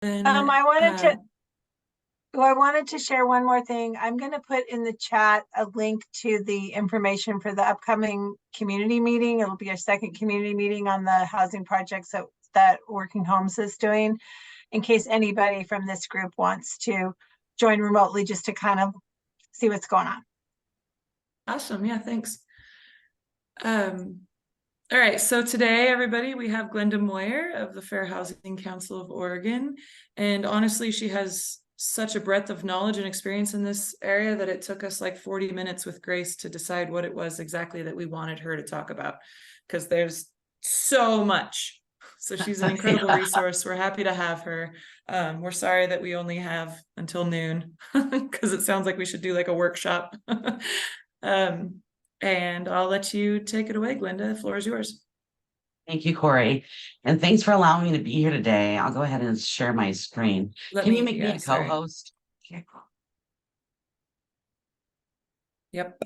And I wanted to share one more thing. I'm going to put in the chat a link to the information for the upcoming community meeting. It'll be our second community meeting on the housing projects that Working Homes is doing, in case anybody from this group wants to join remotely just to kind of see what's going on. Awesome. Yeah, thanks. All right, so today, everybody, we have Glenda Moyer of the Fair Housing Council of Oregon. And honestly, she has such a breadth of knowledge and experience in this area that it took us like 40 minutes with Grace to decide what it was exactly that we wanted her to talk about, because there's so much. So she's an incredible resource. We're happy to have her. We're sorry that we only have until noon, because it sounds like we should do like a workshop. And I'll let you take it away, Glenda. The floor is yours. Thank you, Corey. And thanks for allowing me to be here today. I'll go ahead and share my screen. Can you make me a co-host? Yep.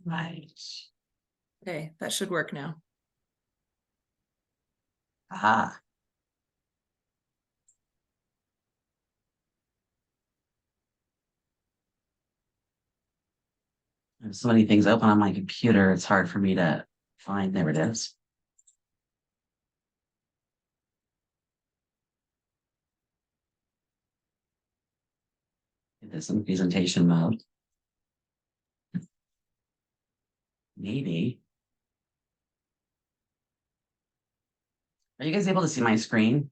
Right. Okay, that should work now. Ah. There's so many things open on my computer, it's hard for me to find. There it is. It is in presentation mode. Maybe. Are you guys able to see my screen?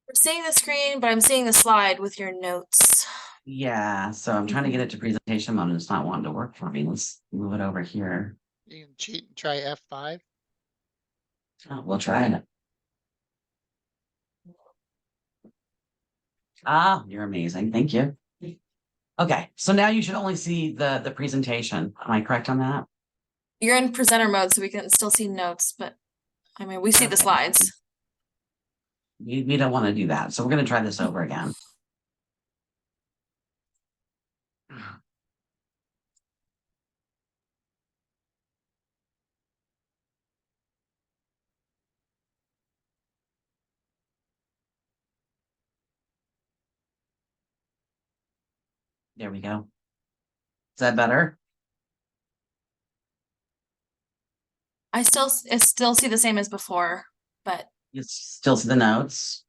We're seeing the screen, but I'm seeing the slide with your notes. Yeah, so I'm trying to get it to presentation mode and it's not wanting to work for me. Let's move it over here. You can cheat and try F5. Oh, we'll try it. Ah, you're amazing. Thank you. Okay, so now you should only see the presentation. Am I correct on that? You're in presenter mode, so we can still see notes, but I mean, we see the slides. We don't want to do that, so we're going to try this over again. There we go. Is that better? I still see the same as before, but You still see the notes?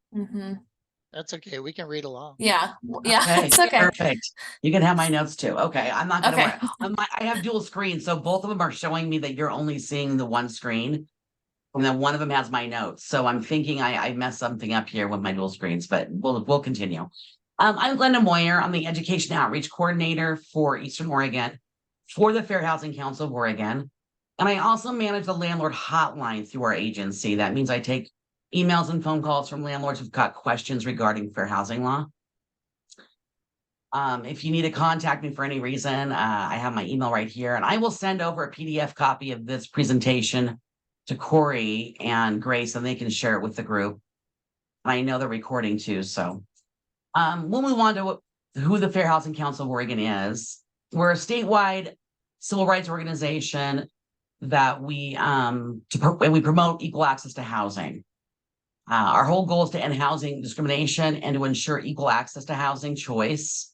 That's okay. We can read along. Yeah. Yeah. Okay, It's okay. perfect. You can have my notes too. Okay, I'm not gonna Okay. I have dual screens, so both of them are showing me that you're only seeing the one screen, and then one of them has my notes. So I'm thinking I messed something up here with my dual screens, but we'll continue. I'm Glenda Moyer. I'm the Education Outreach Coordinator for Eastern Oregon for the Fair Housing Council of Oregon. And I also manage the landlord hotline through our agency. That means I take emails and phone calls from landlords who've got questions regarding fair housing law. If you need to contact me for any reason, I have my email right here, and I will send over a PDF copy of this presentation to Corey and Grace, and they can share it with the group. And I know they're recording too, so we'll move on to who the Fair Housing Council of Oregon is. We're a statewide civil rights organization that we promote equal access to housing. Our whole goal is to end housing discrimination and to ensure equal access to housing choice.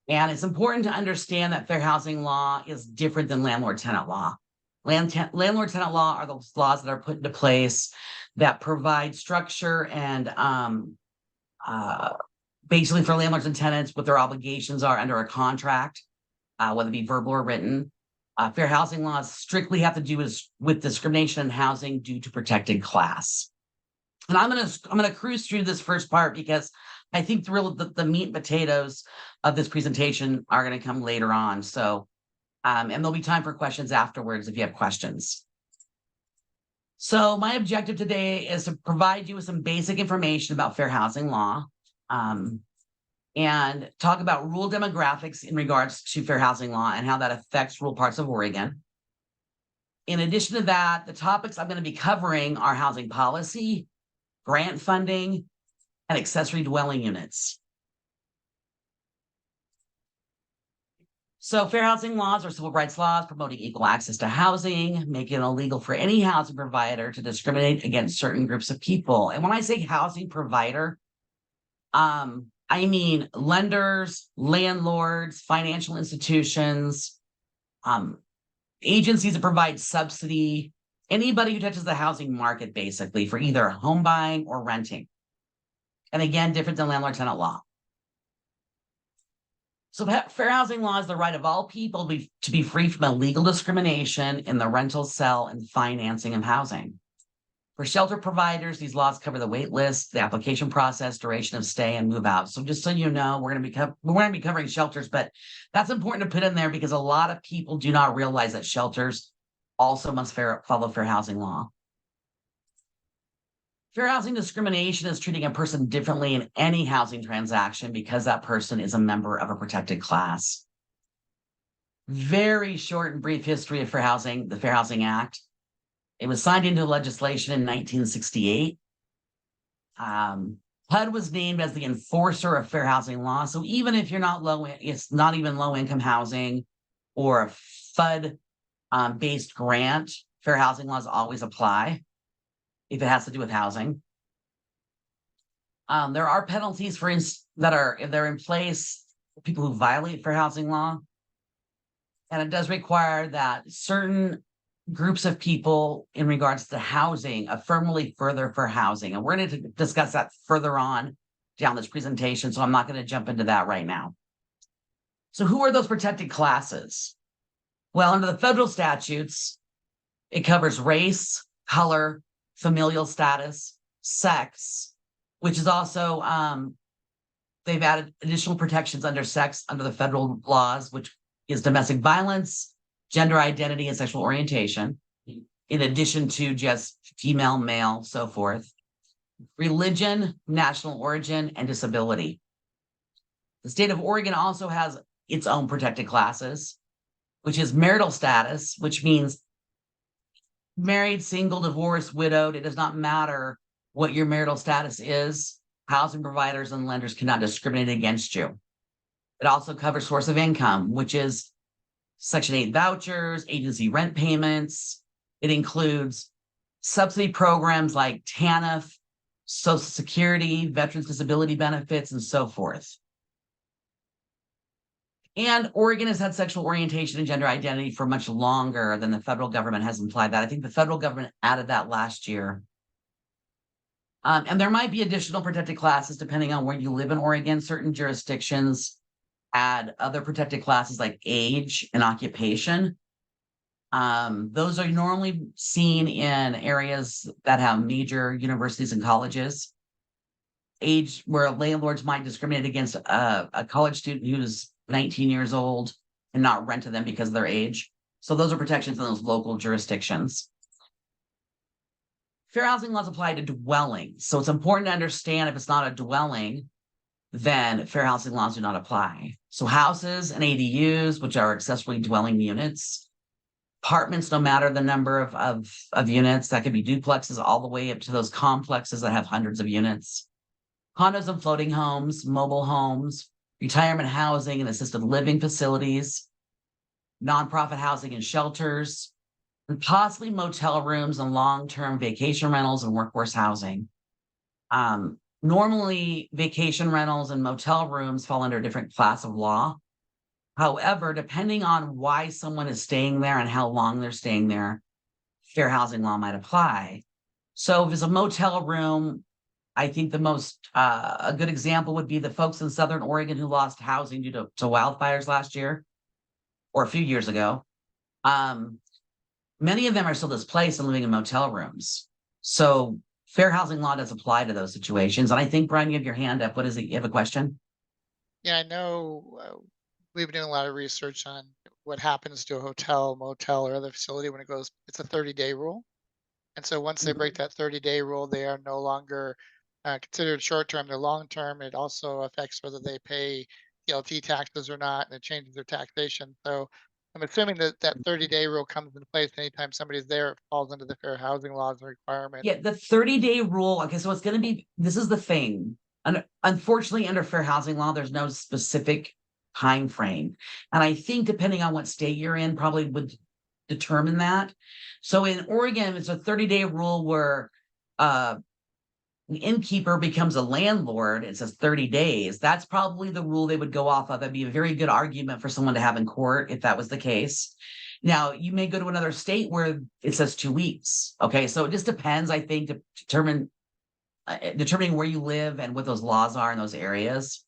And it's important to understand that fair housing law is different than landlord-tenant law. Landlord-tenant law are those laws that are put into place that provide structure and basically for landlords and tenants what their obligations are under a contract, whether it be verbal or written. Fair housing laws strictly have to do with discrimination in housing due to protected class. And I'm gonna cruise through this first part because I think the meat and potatoes of this presentation are gonna come later on. So, and there'll be time for questions afterwards if you have questions. So my objective today is to provide you with some basic information about fair housing law, and talk about rural demographics in regards to fair housing law and how that affects rural parts of Oregon. In addition to that, the topics I'm going to be covering are housing policy, grant funding, and accessory dwelling units. So fair housing laws are civil rights laws promoting equal access to housing, making it illegal for any housing provider to discriminate against certain groups of people. And when I say housing provider, I mean lenders, landlords, financial institutions, agencies that provide subsidy, anybody who touches the housing market, basically, for either home buying or renting. And again, different than landlord-tenant law. So fair housing law is the right of all people to be free from illegal discrimination in the rental, sale, and financing of housing. For shelter providers, these laws cover the wait list, the application process, duration of stay, and move out. So just so you know, we're going to be covering shelters, but that's important to put in there because a lot of people do not realize that shelters also must follow fair housing law. Fair housing discrimination is treating a person differently in any housing transaction because that person is a member of a protected class. Very short and brief history of fair housing, the Fair Housing Act. It was signed into legislation in 1968. HUD was named as the enforcer of fair housing law. So even if you're not it's not even low income housing or a FUD based grant, fair housing laws always apply if it has to do with housing. There are penalties if they're in place for people who violate fair housing law. And it does require that certain groups of people in regards to housing affirmatively further for housing. And we're going to discuss that further on down this presentation. So I'm not going to jump into that right now. So who are those protected classes? Well, under the federal statutes, it covers race, color, familial status, sex, which is also, they've added additional protections under sex under the federal laws, which is domestic violence, gender identity, and sexual orientation, in addition to just female, male, so forth. Religion, national origin, and disability. The state of Oregon also has its own protected classes, which is marital status, which means married, single, divorced, widowed. It does not matter what your marital status is. Housing providers and lenders cannot discriminate against you. It also covers source of income, which is Section 8 vouchers, agency rent payments. It includes subsidy programs like TANF, Social Security, Veterans Disability Benefits, and so forth. And Oregon has had sexual orientation and gender identity for much longer than the federal government has implied that. I think the federal government added that last year. And there might be additional protected classes depending on where you live in Oregon. Certain jurisdictions add other protected classes like age and occupation. Those are normally seen in areas that have major universities and colleges. Age, where landlords might discriminate against a college student who's 19 years old and not rent to them because of their age. So those are protections in those local jurisdictions. Fair housing laws apply to dwellings. So it's important to understand if it's not a dwelling, then fair housing laws do not apply. So houses and ADUs, which are accessory dwelling units, apartments, no matter the number of units, that could be duplexes all the way up to those complexes that have hundreds of units. Condos and floating homes, mobile homes, retirement housing and assisted living facilities, nonprofit housing and shelters, and possibly motel rooms and long-term vacation rentals and workforce housing. Normally, vacation rentals and motel rooms fall under a different class of law. However, depending on why someone is staying there and how long they're staying there, fair housing law might apply. So if it's a motel room, I think a good example would be the folks in Southern Oregon who lost housing due to wildfires last year or a few years ago. Many of them are still displaced and living in motel rooms. So fair housing law does apply to those situations. And I think, Brian, you have your hand up. What is it? You have a question? Yeah, I know we've been doing a lot of research on what happens to a hotel, motel, or other facility when it's a 30-day rule. And so once they break that 30-day rule, they are no longer considered short-term, they're long-term. It also affects whether they pay ELT taxes or not, and it changes their taxation. So I'm assuming that 30-day rule comes into place anytime somebody's there, it falls into the fair housing laws and requirements. Yeah, the 30-day rule. Okay, so it's going to be, this is the thing. Unfortunately, under fair housing law, there's no specific time frame. And I think depending on what state you're in, probably would determine that. So in Oregon, it's a 30-day rule where the innkeeper becomes a landlord. It says 30 days. That's probably the rule they would go off of. That'd be a very good argument for someone to have in court if that was the case. Now, you may go to another state where it says 2 weeks. Okay, so it just depends, I think, to determining where you live and what those laws are in those areas.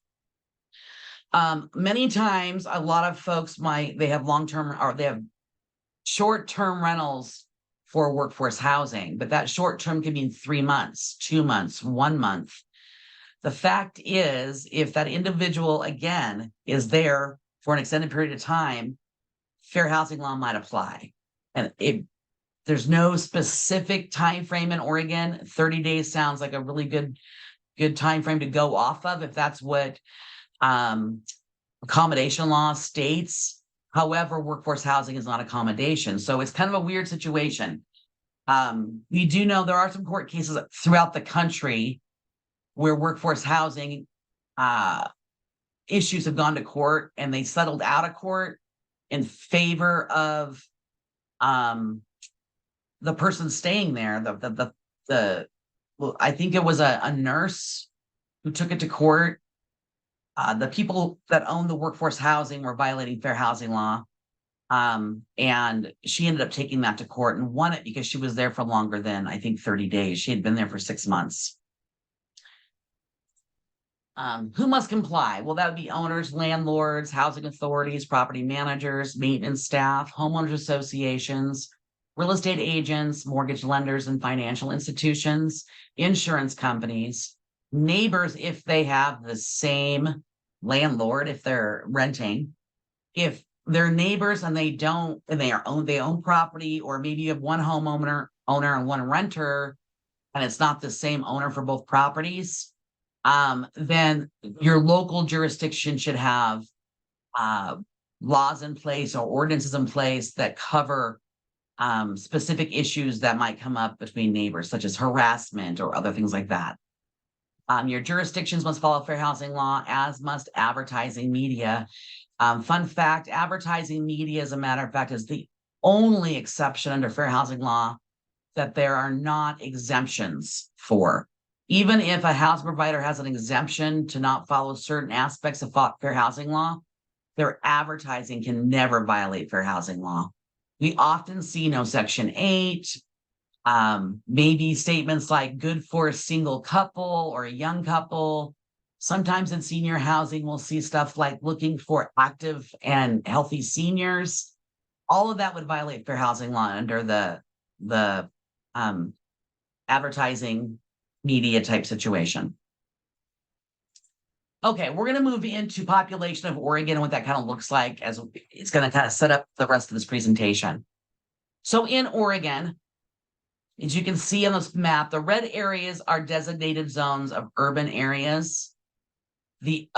Many times, a lot of folks they have long-term or they have short-term rentals for workforce housing, but that short-term can mean 3 months, 2 months, 1 month. The fact is, if that individual, again, is there for an extended period of time, fair housing law might apply. And there's no specific time frame in Oregon. 30 days sounds like a really good time frame to go off of if that's what accommodation law states. However, workforce housing is not accommodation. So it's kind of a weird situation. We do know there are some court cases throughout the country where workforce housing issues have gone to court and they settled out of court in favor of the person staying there. Well, I think it was a nurse who took it to court. The people that own the workforce housing were violating fair housing law. And she ended up taking that to court and won it because she was there for longer than, I think, 30 days. She had been there for 6 months. Who must comply? Well, that would be owners, landlords, housing authorities, property managers, maintenance staff, homeowners associations, real estate agents, mortgage lenders and financial institutions, insurance companies, neighbors if they have the same landlord, if they're renting, if they're neighbors and they own property, or maybe you have one homeowner and one renter, and it's not the same owner for both properties, then your local jurisdiction should have laws in place or ordinances in place that cover specific issues that might come up between neighbors, such as harassment or other things like that. Your jurisdictions must follow fair housing law, as must advertising media. Fun fact, advertising media, as a matter of fact, is the only exception under fair housing law that there are not exemptions for. Even if a house provider has an exemption to not follow certain aspects of fair housing law, their advertising can never violate fair housing law. We often see no Section 8, maybe statements like good for a single couple or a young couple. Sometimes in senior housing, we'll see stuff like looking for active and healthy seniors. All of that would violate fair housing law under the advertising media type situation. Okay, we're going to move into population of Oregon and what that kind of looks like, as it's going to kind of set up the rest of this presentation. So in Oregon, as you can see on this map, the red areas are designated zones of urban areas. The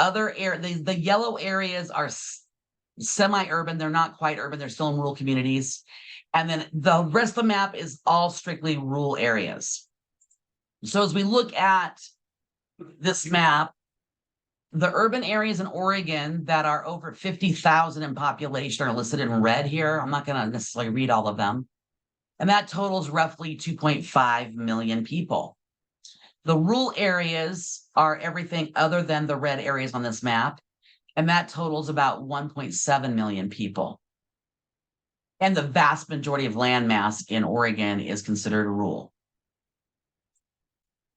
yellow areas are semi-urban. They're not quite urban. They're still in rural communities. And then the rest of the map is all strictly rural areas. So as we look at this map, the urban areas in Oregon that are over 50,000 in population are listed in red here. I'm not going to necessarily read all of them. And that totals roughly 2.5 million people. The rural areas are everything other than the red areas on this map. And that totals about 1.7 million people. And the vast majority of land mass in Oregon is considered rural.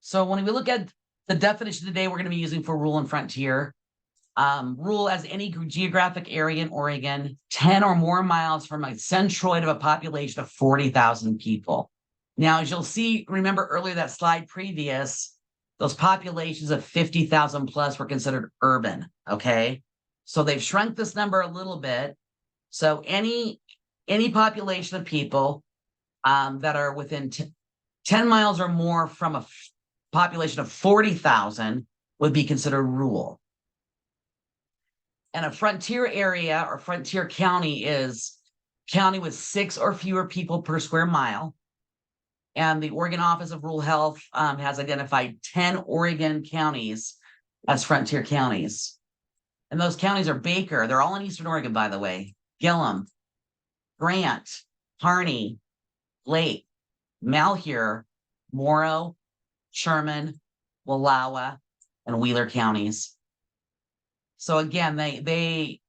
So when we look at the definition today, we're going to be using for rural and frontier. Rural as any geographic area in Oregon, 10 or more miles from a centroid of a population of 40,000 people. Now, as you'll see, remember earlier that slide previous, those populations of 50,000 plus were considered urban, okay? So they've shrunk this number a little bit. So any population of people that are within 10 miles or more from a population of 40,000 would be considered rural. And a frontier area or frontier county is county with 6 or fewer people per square mile. And the Oregon Office of Rural Health has identified 10 Oregon counties as frontier counties. And those counties are Baker. They're all in Eastern Oregon, by the way. Gillum, Grant, Harney, Lake, Malheur, Morrow, Sherman, Wallowa, and Wheeler counties. So again, they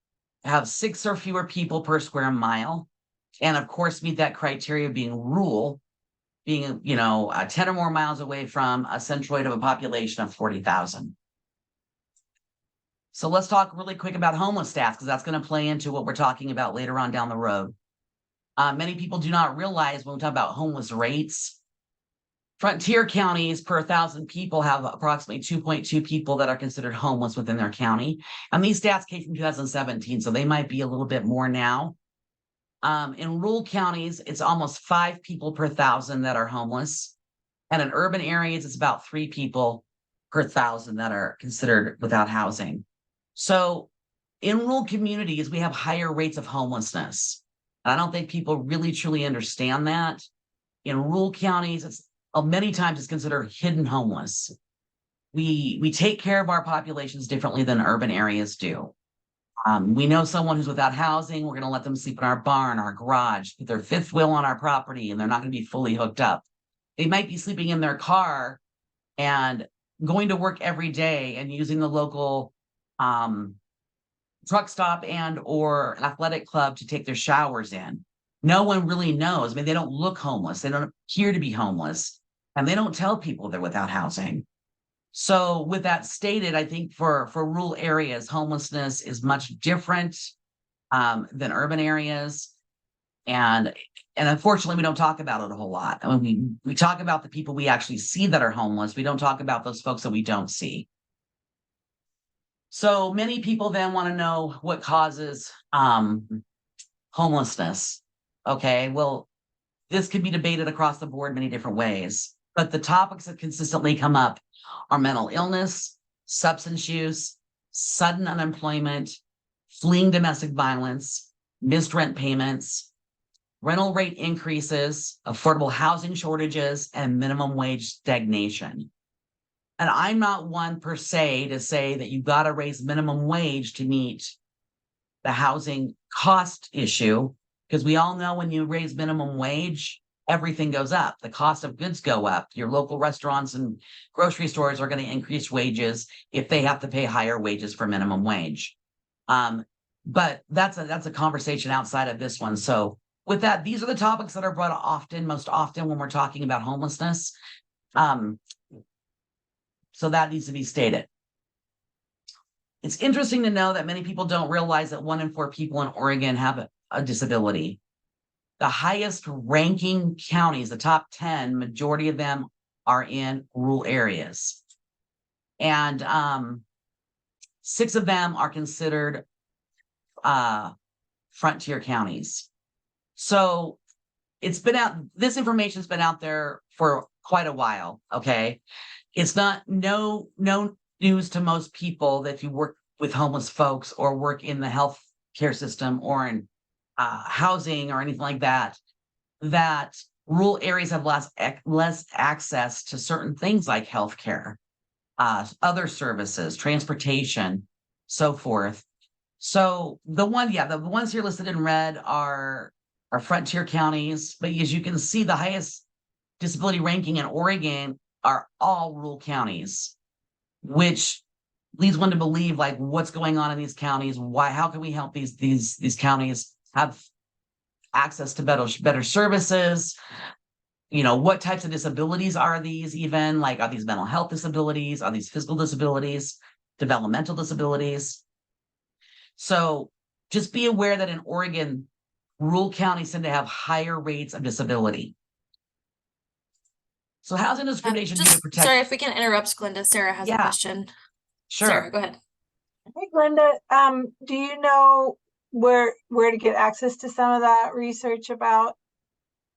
have 6 or fewer people per square mile, and of course meet that criteria being rural, being 10 or more miles away from a centroid of a population of 40,000. So let's talk really quick about homeless stats, because that's going to play into what we're talking about later on down the road. Many people do not realize when we talk about homeless rates, frontier counties per 1,000 people have approximately 2.2 people that are considered homeless within their county. And these stats came from 2017, so they might be a little bit more now. In rural counties, it's almost 5 people per 1,000 that are homeless. And in urban areas, it's about 3 people per 1,000 that are considered without housing. So in rural communities, we have higher rates of homelessness. And I don't think people really truly understand that. In rural counties, it's many times it's considered hidden homeless. We take care of our populations differently than urban areas do. We know someone who's without housing, we're going to let them sleep in our barn, our garage, put their 5th wheel on our property, and they're not going to be fully hooked up. They might be sleeping in their car and going to work every day and using the local truck stop and or athletic club to take their showers in. No one really knows. I mean, they don't look homeless. They don't appear to be homeless, and they don't tell people they're without housing. So with that stated, I think for rural areas, homelessness is much different than urban areas. And unfortunately, we don't talk about it a whole lot. I mean, we talk about the people we actually see that are homeless. We don't talk about those folks that we don't see. So many people then want to know what causes homelessness. Okay, well, this could be debated across the board many different ways, but the topics that consistently come up are mental illness, substance use, sudden unemployment, fleeing domestic violence, missed rent payments, rental rate increases, affordable housing shortages, and minimum wage stagnation. And I'm not one per se to say that you've got to raise minimum wage to meet the housing cost issue, because we all know when you raise minimum wage, everything goes up. The cost of goods go up. Your local restaurants and grocery stores are going to increase wages if they have to pay higher wages for minimum wage. But that's a conversation outside of this one. So with that, these are the topics that are brought most often when we're talking about homelessness. So that needs to be stated. It's interesting to know that many people don't realize that 1 in 4 people in Oregon have a disability. The highest ranking counties, the top 10, majority of them are in rural areas. And 6 of them are considered frontier counties. So it's been out, this information's been out there for quite a while, okay? It's not no news to most people that if you work with homeless folks or work in the health care system or in housing or anything like that, that rural areas have less access to certain things like healthcare, other services, transportation, so forth. So the ones here listed in red are frontier counties, but as you can see, the highest disability ranking in Oregon are all rural counties, which leads one to believe, like, what's going on in these counties? How can we help these counties have access to better services? What types of disabilities are these even? Like, are these mental health disabilities? Are these physical disabilities, developmental disabilities? So just be aware that in Oregon, rural counties tend to have higher rates of disability. So housing discrimination due to protect. Sorry if we can interrupt, Glenda. Sarah has a question. Sure. Sarah, go ahead. Hey, Glenda, do you know where to get access to some of that research about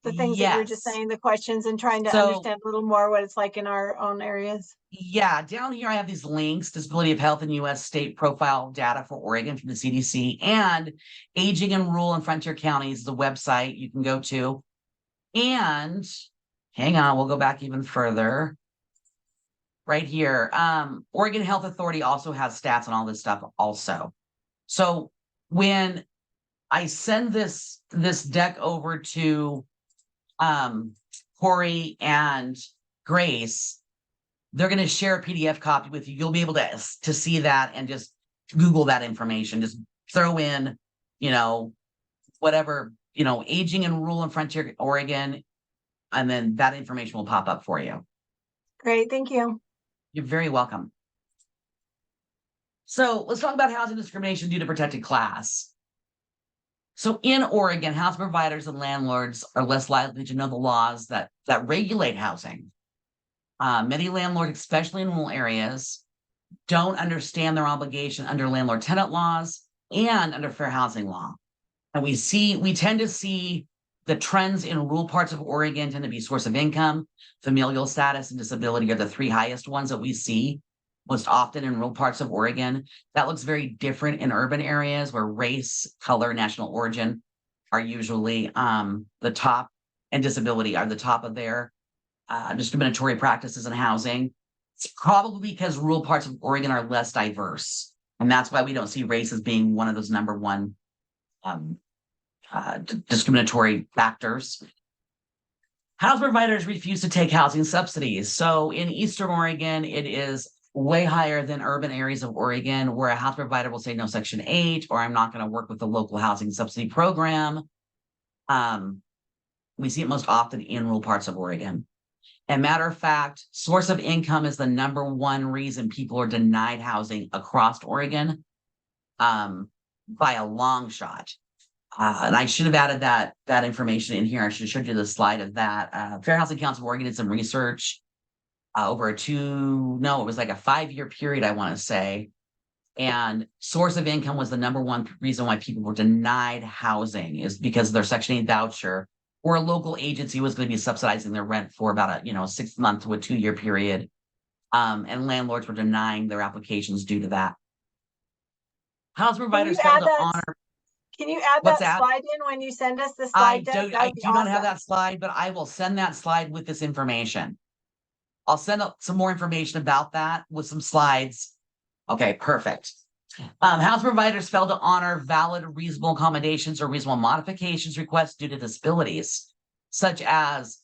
the things that you were just saying, the questions, and trying to understand a little more what it's like in our own areas? Yeah, down here I have these links: Disability of Health and U.S. State Profile Data for Oregon from the CDC, and Aging in Rural and Frontier Counties, the website you can go to. And hang on, we'll go back even further. right here. Oregon Health Authority also has stats on all this stuff also. So when I send this deck over to Corey and Grace, they're going to share a PDF copy with you. You'll be able to see that and just Google that information. Just throw in, whatever, aging in rural and frontier Oregon, and then that information will pop up for you. Great, thank you. You're very welcome. So let's talk about housing discrimination due to protected class. So in Oregon, housing providers and landlords are less likely to know the laws that regulate housing. Many landlords, especially in rural areas, don't understand their obligation under landlord-tenant laws and under fair housing law. And we tend to see the trends in rural parts of Oregon tend to be source of income, familial status, and disability are the three highest ones that we see most often in rural parts of Oregon. That looks very different in urban areas where race, color, national origin are usually the top, and disability are the top of their discriminatory practices in housing. It's probably because rural parts of Oregon are less diverse. And that's why we don't see race as being one of those number one discriminatory factors. Housing providers refuse to take housing subsidies. So in Eastern Oregon, it is way higher than urban areas of Oregon, where a house provider will say no Section 8, or I'm not going to work with the local housing subsidy program. We see it most often in rural parts of Oregon. And matter of fact, source of income is the number one reason people are denied housing across Oregon, by a long shot. And I should have added that information in here. I should have showed you the slide of that. Fair Housing Council of Oregon did some research over it was like a 5-year period, I want to say. And source of income was the number one reason why people were denied housing, is because of their Section 8 voucher, or a local agency was going to be subsidizing their rent for about a 6-month to a 2-year period. And landlords were denying their applications due to that. House providers failed to honor. Can you add What's that that? slide in when you send us the slide deck? I do not have that slide, but I will send that slide with this information. I'll send up some more information about that with some slides. Okay, perfect. House providers failed to honor valid reasonable accommodations or reasonable modifications requests due to disabilities, such as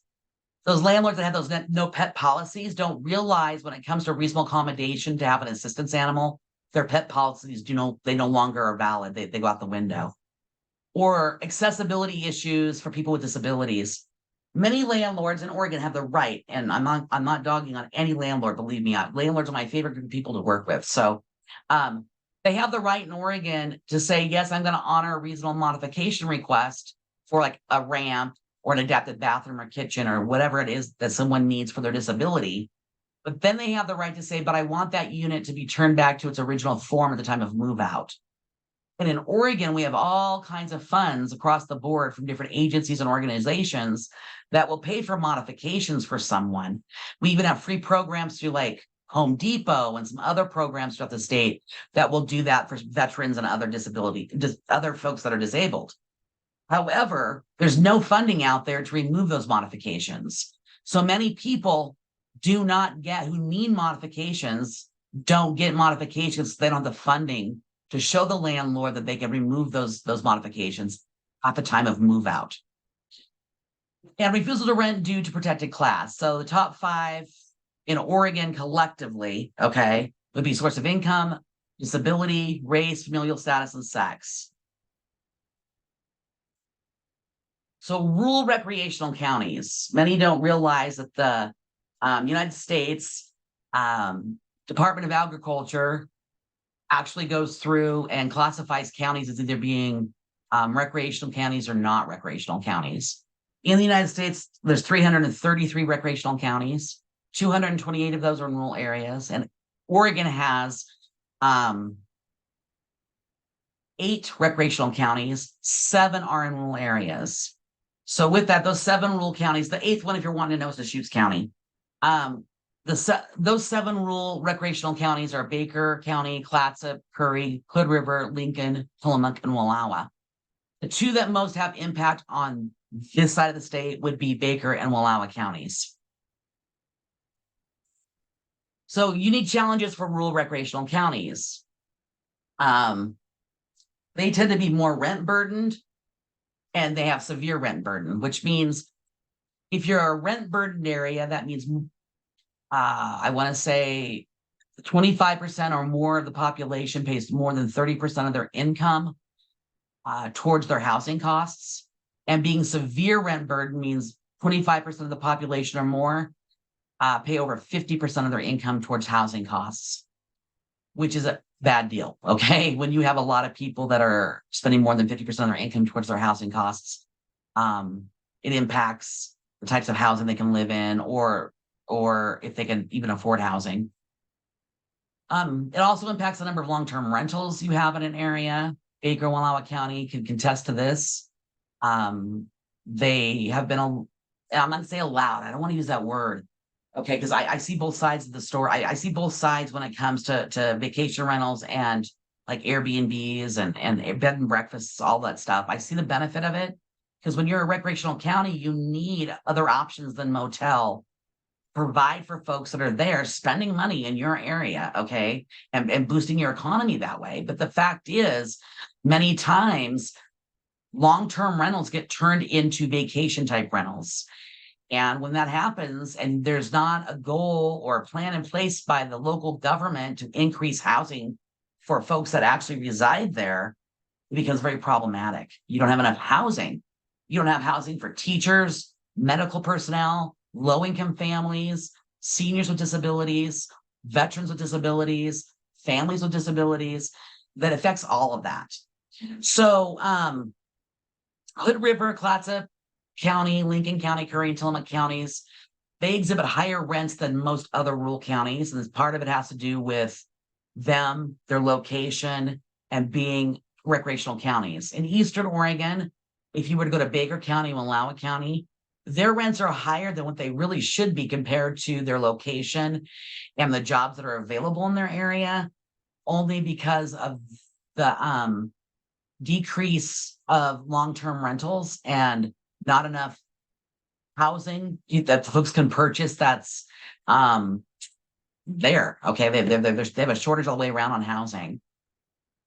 those landlords that have those no pet policies don't realize when it comes to reasonable accommodation to have an assistance animal, their pet policies they no longer are valid. They go out the window. Or accessibility issues for people with disabilities. Many landlords in Oregon have the right, and I'm not dogging on any landlord, believe me, landlords are my favorite group of people to work with. So they have the right in Oregon to say, yes, I'm going to honor a reasonable modification request for like a ramp or an adapted bathroom or kitchen or whatever it is that someone needs for their disability. But then they have the right to say, but I want that unit to be turned back to its original form at the time of move out. And in Oregon, we have all kinds of funds across the board from different agencies and organizations that will pay for modifications for someone. We even have free programs through like Home Depot and some other programs throughout the state that will do that for veterans and other folks that are disabled. However, there's no funding out there to remove those modifications. So many people who need modifications don't get modifications. They don't have the funding to show the landlord that they can remove those modifications at the time of move out. And refusal to rent due to protected class. So the top 5 in Oregon collectively, would be source of income, disability, race, familial status, and sex. So rural recreational counties. Many don't realize that the United States Department of Agriculture actually goes through and classifies counties as either being recreational counties or not recreational counties. In the United States, there's 333 recreational counties. 228 of those are in rural areas. And Oregon has 8 recreational counties. 7 are in rural areas. So with that, those 7 rural counties, the 8th one, if you're wanting to know, is Deschutes County. Those 7 rural recreational counties are Baker County, Clatsop, Curry, Hood River, Lincoln, Tillamook, and Wallowa. The 2 that most have impact on this side of the state would be Baker and Wallowa counties. So unique challenges for rural recreational counties. They tend to be more rent burdened and they have severe rent burden, which means if you're a rent burdened area, that means I want to say 25% or more of the population pays more than 30% of their income towards their housing costs. And being severe rent burden means 25% of the population or more pay over 50% of their income towards housing costs, which is a bad deal. Okay. When you have a lot of people that are spending more than 50% of their income towards their housing costs, it impacts the types of housing they can live in or if they can even afford housing. It also impacts the number of long-term rentals you have in an area. Baker and Wallowa County can contest to this. They have been, I'm not gonna say allowed, I don't want to use that word. Okay, because I see both sides of the story. I see both sides when it comes to vacation rentals and like Airbnbs and bed and breakfasts, all that stuff. I see the benefit of it because when you're a recreational county, you need other options than motel. Provide for folks that are there spending money in your area, okay, and boosting your economy that way. But the fact is, many times long-term rentals get turned into vacation type rentals. And when that happens and there's not a goal or a plan in place by the local government to increase housing for folks that actually reside there, it becomes very problematic. You don't have enough housing. You don't have housing for teachers, medical personnel, low-income families, seniors with disabilities, veterans with disabilities, families with disabilities. That affects all of that. So Hood River, Clatsop County, Lincoln County, Curry and Tillamook counties, they exhibit higher rents than most other rural counties. And part of it has to do with them, their location, and being recreational counties. In Eastern Oregon, if you were to go to Baker County and Wallowa County, their rents are higher than what they really should be compared to their location and the jobs that are available in their area, only because of the decrease of long-term rentals and not enough housing that folks can purchase that's there. Okay, they have a shortage all the way around on housing.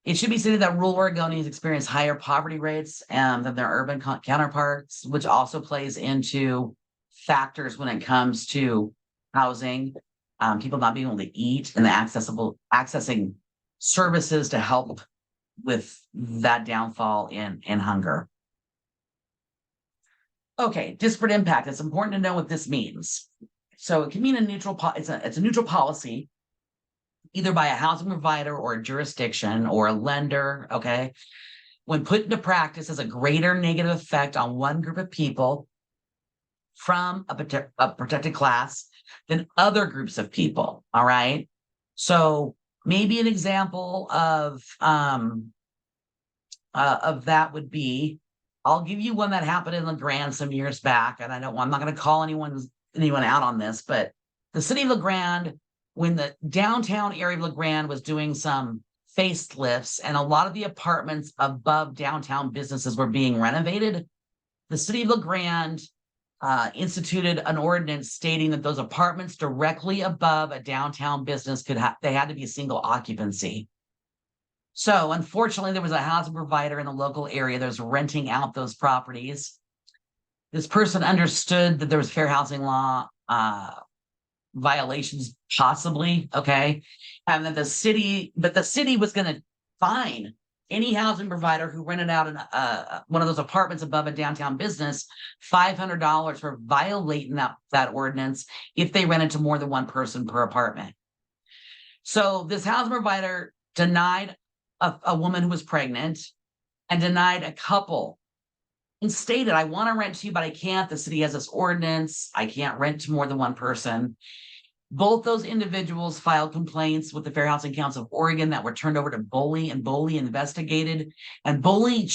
It should be stated that rural Oregonians experience higher poverty rates than their urban counterparts, which also plays into factors when it comes to housing, people not being able to eat and accessing services to help with that downfall in hunger. Okay, disparate impact. It's important to know what this means. So it can mean a neutral, it's a neutral policy, either by a housing provider or a jurisdiction or a lender, okay? When put into practice, has a greater negative effect on one group of people from a protected class than other groups of people, all right? So maybe an example of that would be, I'll give you one that happened in LeGrand some years back, and I'm not going to call anyone out on this, but the city of LeGrand, when the downtown area of LeGrand was doing some facelifts and a lot of the apartments above downtown businesses were being renovated, the city of LeGrand instituted an ordinance stating that those apartments directly above a downtown business they had to be single occupancy. So unfortunately, there was a housing provider in the local area that was renting out those properties. This person understood that there was fair housing law violations, possibly, okay, and that the city was going to fine any housing provider who rented out one of those apartments above a downtown business $500 for violating that ordinance if they rented to more than one person per apartment. So this housing provider denied a woman who was pregnant and denied a couple and stated, I want to rent to you, but I can't. The city has this ordinance. I can't rent to more than one person. Both those individuals filed complaints with the Fair Housing Council of Oregon that were turned over to BOLI, and BOLI investigated, and BOLI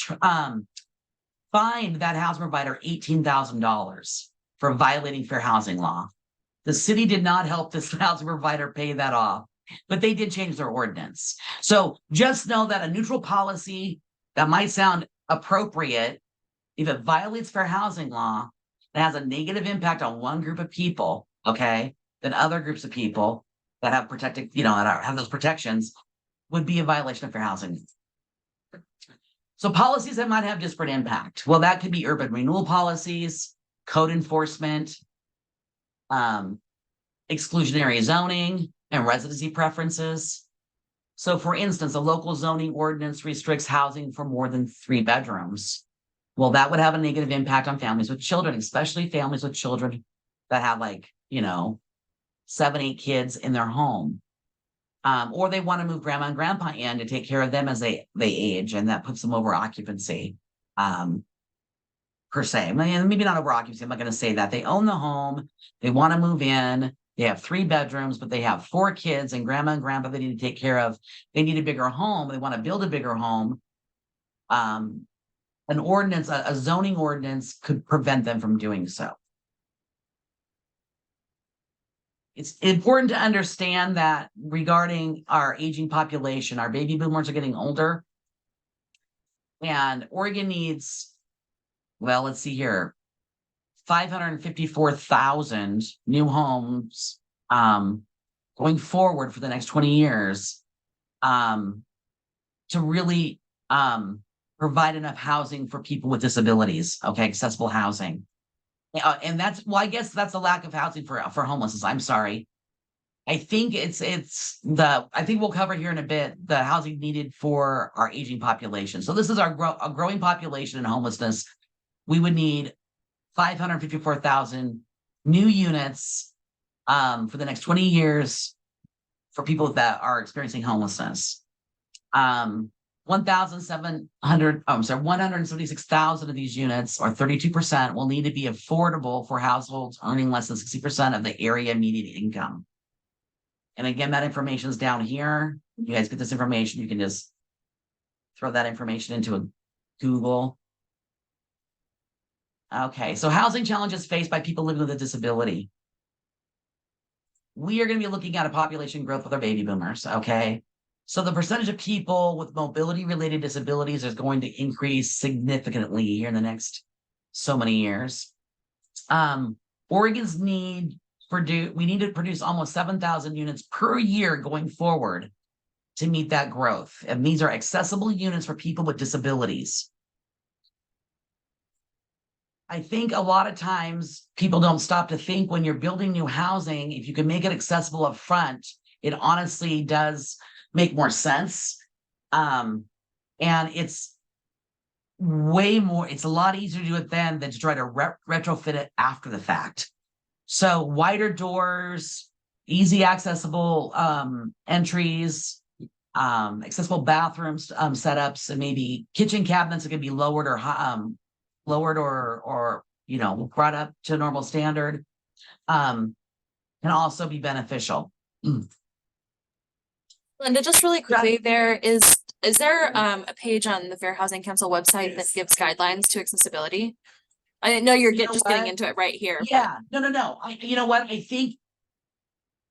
fined that housing provider $18,000 for violating fair housing law. The city did not help this housing provider pay that off, but they did change their ordinance. So just know that a neutral policy that might sound appropriate, if it violates fair housing law, that has a negative impact on one group of people, okay, than other groups of people, that have protected, that have those protections would be a violation of fair housing. So policies that might have disparate impact. Well, that could be urban renewal policies, code enforcement, exclusionary zoning, and residency preferences. So for instance, a local zoning ordinance restricts housing for more than 3 bedrooms. Well, that would have a negative impact on families with children, especially families with children that have 7, 8 kids in their home. Or they want to move grandma and grandpa in to take care of them as they age, and that puts them over occupancy, per se. Maybe not over occupancy, I'm not going to say that. They own the home, they want to move in, they have 3 bedrooms, but they have 4 kids and grandma and grandpa they need to take care of. They need a bigger home, they want to build a bigger home. An ordinance, a zoning ordinance could prevent them from doing so. It's important to understand that regarding our aging population, our baby boomers are getting older. And Oregon needs, well, let's see here, 554,000 new homes going forward for the next 20 years to really provide enough housing for people with disabilities, okay, accessible housing. And that's, well, I guess that's a lack of housing for homelessness. I'm sorry. I think I think we'll cover here in a bit the housing needed for our aging population. So this is our growing population in homelessness. We would need 554,000 new units for the next 20 years for people that are experiencing homelessness. 176,000 of these units, or 32%, will need to be affordable for households earning less than 60% of the area median income. And again, that information is down here. You guys get this information, you can just throw that information into a Google. Okay, so housing challenges faced by people living with a disability. We are going to be looking at a population growth with our baby boomers, okay? So the percentage of people with mobility-related disabilities is going to increase significantly here in the next so many years. Oregon's we need to produce almost 7,000 units per year going forward to meet that growth. And these are accessible units for people with disabilities. I think a lot of times people don't stop to think when you're building new housing, if you can make it accessible up front, it honestly does make more sense. And it's a lot easier to do it then than to try to retrofit it after the fact. So wider doors, easy accessible entries, accessible bathrooms setups, and maybe kitchen cabinets that can be lowered or brought up to normal standard, can also be beneficial. Linda, just really quickly, is there a page on the Fair Housing Council website that gives guidelines to accessibility? I know you're getting into it right here. Yeah, no. You know what? I think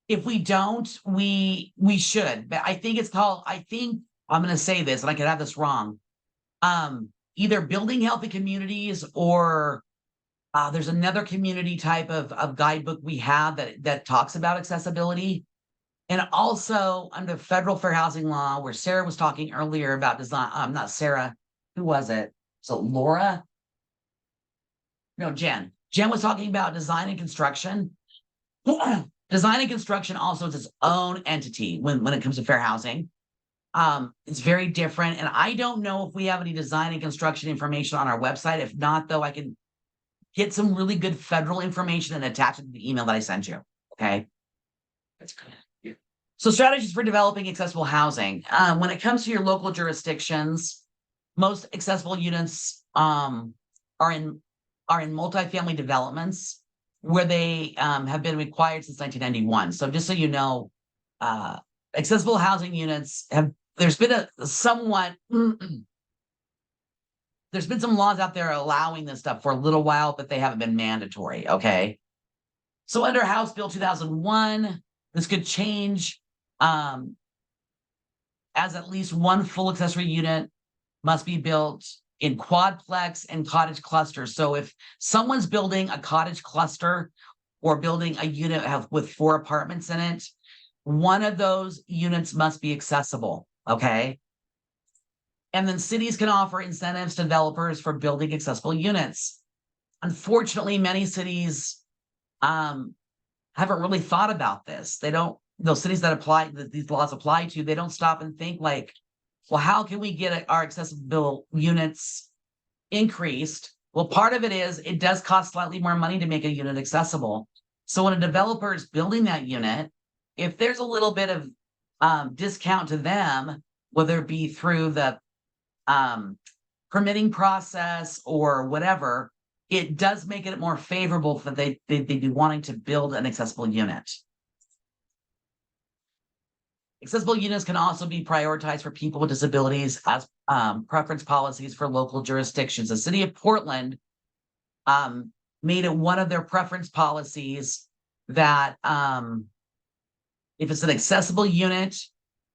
if we don't, we should. But I think I'm going to say this, and I could have this wrong. Either building healthy communities, or there's another community type of guidebook we have that talks about accessibility. And also under federal fair housing law, where Sarah was talking earlier about design, not Sarah, who was it? So Laura? No, Jen. Jen was talking about design and construction. Design and construction also is its own entity when it comes to fair housing. It's very different. And I don't know if we have any design and construction information on our website. If not, though, I can get some really good federal information and attach it to the email that I sent you. Okay. So strategies for developing accessible housing. When it comes to your local jurisdictions, most accessible units are in multifamily developments where they have been required since 1991. So just so you know, accessible housing units there's been some laws out there allowing this stuff for a little while, but they haven't been mandatory, okay? So under House Bill 2001, this could change as at least one full accessory unit must be built in quadplex and cottage clusters. So if someone's building a cottage cluster or building a unit with 4 apartments in it, one of those units must be accessible, okay? And then cities can offer incentives to developers for building accessible units. Unfortunately, many cities haven't really thought about this. Those cities that these laws apply to, they don't stop and think like, well, how can we get our accessible units increased? Well, part of it is it does cost slightly more money to make a unit accessible. So when a developer is building that unit, if there's a little bit of discount to them, whether it be through the permitting process or whatever, it does make it more favorable that they'd be wanting to build an accessible unit. Accessible units can also be prioritized for people with disabilities as preference policies for local jurisdictions. The city of Portland made it one of their preference policies that if it's an accessible unit,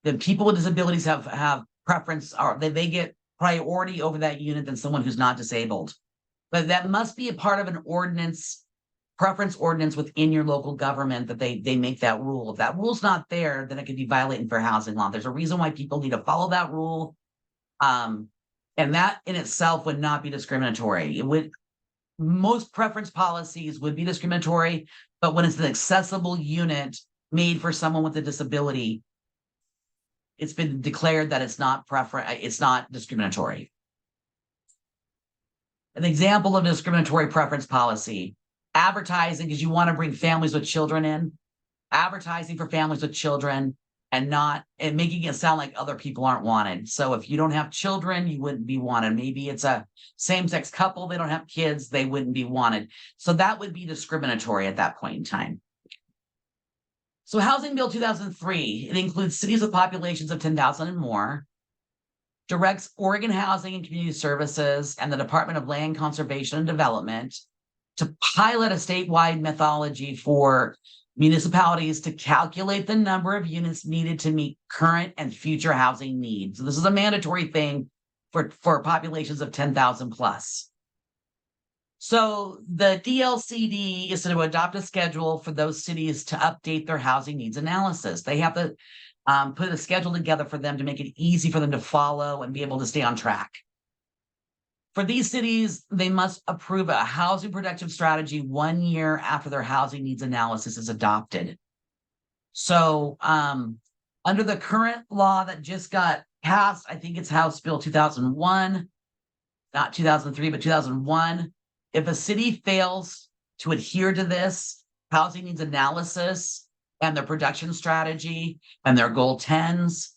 then people with disabilities have preference, or they get priority over that unit than someone who's not disabled. But that must be a part of an ordinance, preference ordinance within your local government, that they make that rule. If that rule's not there, then it could be violating fair housing law. There's a reason why people need to follow that rule. And that in itself would not be discriminatory. Most preference policies would be discriminatory, but when it's an accessible unit made for someone with a disability, it's been declared that it's not discriminatory. An example of discriminatory preference policy: advertising, because you want to bring families with children in, advertising for families with children and making it sound like other people aren't wanted. So if you don't have children, you wouldn't be wanted. Maybe it's a same-sex couple, they don't have kids, they wouldn't be wanted. So that would be discriminatory at that point in time. So Housing Bill 2003, it includes cities with populations of 10,000 and more, directs Oregon Housing and Community Services and the Department of Land Conservation and Development to pilot a statewide methodology for municipalities to calculate the number of units needed to meet current and future housing needs. So this is a mandatory thing for populations of 10,000 plus. So the DLCD is to adopt a schedule for those cities to update their housing needs analysis. They have to put a schedule together for them to make it easy for them to follow and be able to stay on track. For these cities, they must approve a housing production strategy 1 year after their housing needs analysis is adopted. So under the current law that just got passed, I think it's House Bill 2001, not 2003, but 2001. If a city fails to adhere to this housing needs analysis and their production strategy and their goal 10s,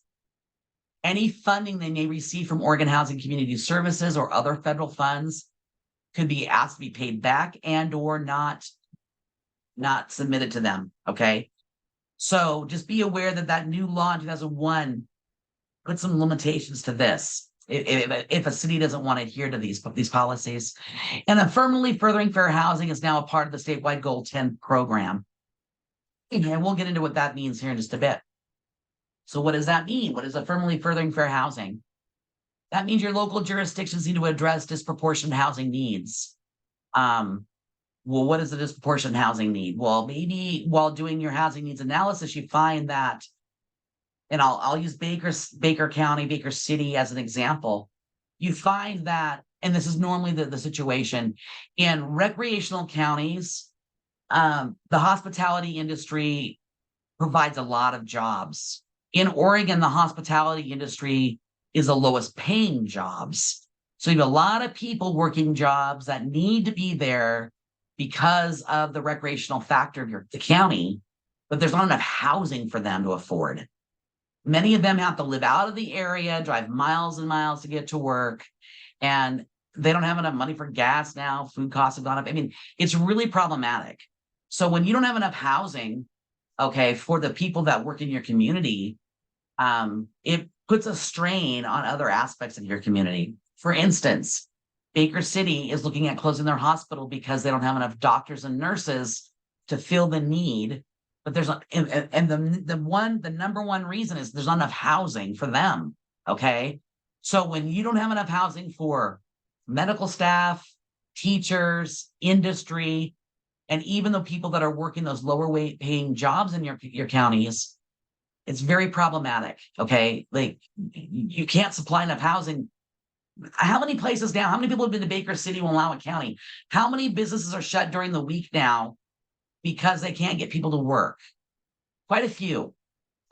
any funding they may receive from Oregon Housing Community Services or other federal funds could be asked to be paid back and or not submitted to them, okay? So just be aware that new law in 2001 put some limitations to this if a city doesn't want to adhere to these policies. And affirmatively furthering fair housing is now a part of the statewide Goal 10 program. And we'll get into what that means here in just a bit. So what does that mean? What is affirmatively furthering fair housing? That means your local jurisdictions need to address disproportionate housing needs. Well, what is the disproportionate housing need? Well, maybe while doing your housing needs analysis, you find that, and I'll use Baker County, Baker City as an example. You find that, and this is normally the situation, in recreational counties, the hospitality industry provides a lot of jobs. In Oregon, the hospitality industry is the lowest paying jobs. So you have a lot of people working jobs that need to be there because of the recreational factor of the county, but there's not enough housing for them to afford. Many of them have to live out of the area, drive miles and miles to get to work, and they don't have enough money for gas now. Food costs have gone up. I mean, it's really problematic. So when you don't have enough housing, okay, for the people that work in your community, it puts a strain on other aspects of your community. For instance, Baker City is looking at closing their hospital because they don't have enough doctors and nurses to fill the need. But there's not, and the number one reason is there's not enough housing for them. Okay. So when you don't have enough housing for medical staff, teachers, industry, and even the people that are working those lower paying jobs in your counties, It's very problematic. Okay. Like you can't supply enough housing. How many places now? How many people have been to Baker City, Wallowa County? How many businesses are shut during the week now because they can't get people to work? Quite a few.